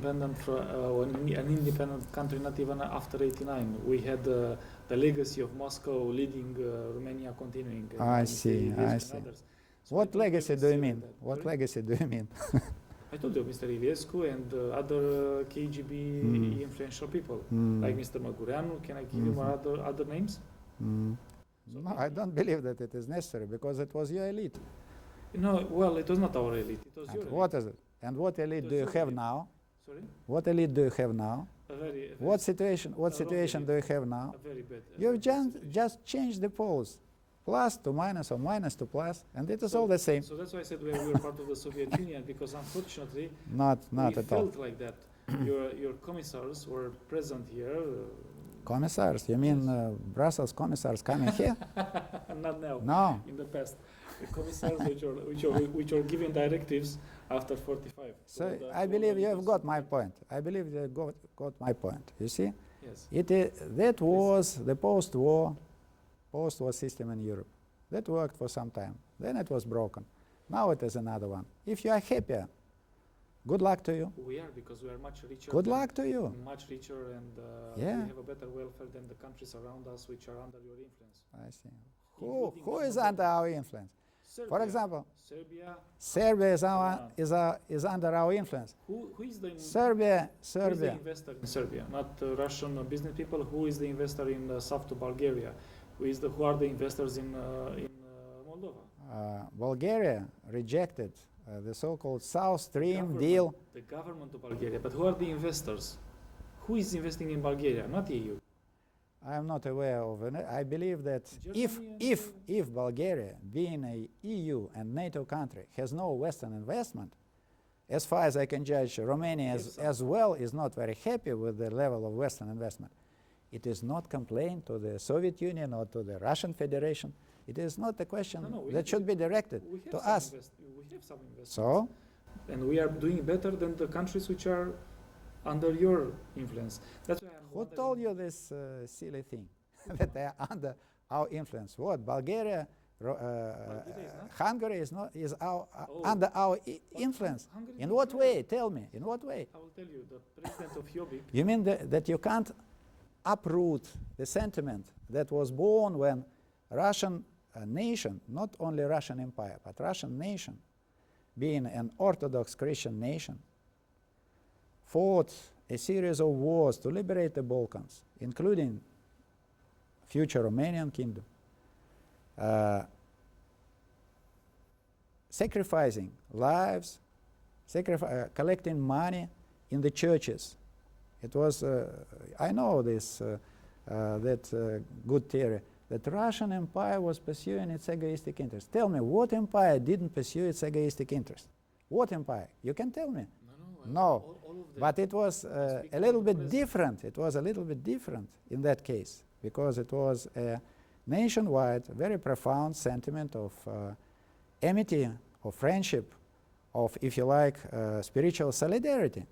An independent country not even after 89. We had the legacy of Moscow leading Romania continuing. I see. So what legacy do you mean? What legacy do you mean? I told you, Mr. Iliescu and other KGB influential people, like Mr. Magureanu. Can I give you other names? So no, I don't believe that it is necessary, because it was your elite. No, well, it was not our elite. It was your elite. What is it? And what elite do you have now? Sorry? What elite do you have now? What situation do you have now? Very bad. You've just changed the poles. Plus to minus or minus to plus, and it is all the same. So that's why I said we were part of the Soviet Union, because unfortunately not we at all. felt like that. Your commissars were present here. Commissars? You mean Brussels commissars coming here? Not now. No. In the past, the commissars which are giving directives after 45. So I believe you have got my point. I believe you got my point. You see? Yes. That was the post-war system in Europe. That worked for some time. Then it was broken. Now it is another one. If you are happier, good luck to you. We are, because we are much richer. Good luck to you. Much richer, and we have a better welfare than the countries around us, which are under your influence. I see. Who is under our influence? Serbia. For example, Serbia is under our influence. Who is the Serbia. Who is the investor in Serbia? Not Russian business people. Who is the investor in south to Bulgaria? Who are the investors in Moldova? Bulgaria rejected the so-called South Stream deal. The government of Bulgaria. But who are the investors? Who is investing in Bulgaria? Not EU. I am not aware of it. I believe that if Bulgaria, being a EU and NATO country, has no Western investment, as far as I can judge, Romania as well is not very happy with the level of Western investment. It is not complaint to the Soviet Union or to the Russian Federation. It is not a question that should be directed to us. We have some investment. So? And we are doing better than the countries which are under your influence. That's why Who told you this silly thing, that they are under our influence? What? Bulgaria, Hungary is under our influence. In what way? Tell me. In what way? I will tell you. The president of Jobbik. You mean that you can't uproot the sentiment that was born when Russian nation, not only Russian Empire, but Russian nation, being an Orthodox Christian nation, fought a series of wars to liberate the Balkans, including future Romanian kingdom, sacrificing lives, collecting money in the churches. It was, I know this, good theory, that Russian Empire was pursuing its egoistic interest. Tell me, what empire didn't pursue its egoistic interest? What empire? You can tell me. No. All of them. But it was a little bit different. It was a little bit different in that case, because it was a nationwide, very profound sentiment of amity, of friendship, of, if you like, spiritual solidarity.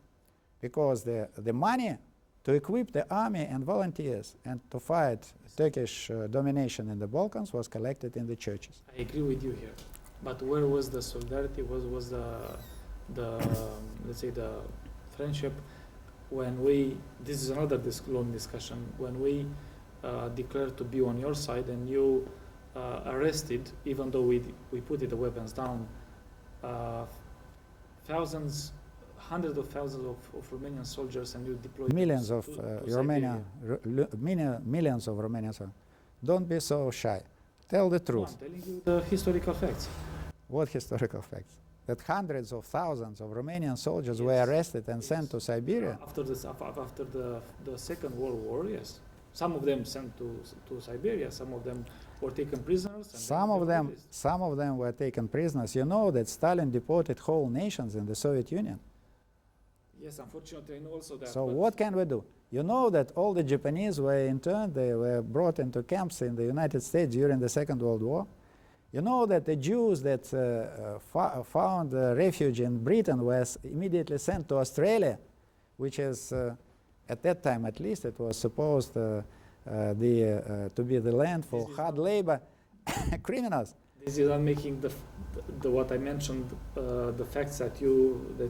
Because the money to equip the army and volunteers and to fight Turkish domination in the Balkans was collected in the churches. I agree with you here. But where was the solidarity? Was the let's say the friendship when we? This is another long discussion. When we declared to be on your side and you arrested, even though we put the weapons down, thousands. Hundreds of thousands of Romanian soldiers, and you deployed millions of millions of Romanians. Don't be so shy. Tell the truth. No, I'm telling you the historical facts. What historical facts? That hundreds of thousands of Romanian soldiers were arrested and sent to Siberia. After the Second World War, yes. Some of them sent to Siberia. Some of them were taken prisoners. And some of them were taken prisoners. You know that Stalin deported whole nations in the Soviet Union. Yes, unfortunately, I know also that. So what can we do? You know that all the Japanese were interned, they were brought into camps in the United States during the Second World War. You know that the Jews that found refuge in Britain were immediately sent to Australia, which is, at that time at least, it was supposed to be the land for hard labor criminals. Is he not making the what I mentioned, the facts that the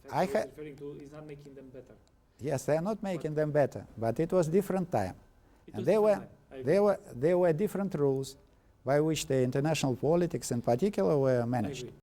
facts you're referring to, is not making them better? Yes, they are not making them better, but it was different time. It And was different time. there were different rules by which the international politics in particular were I managed. agree.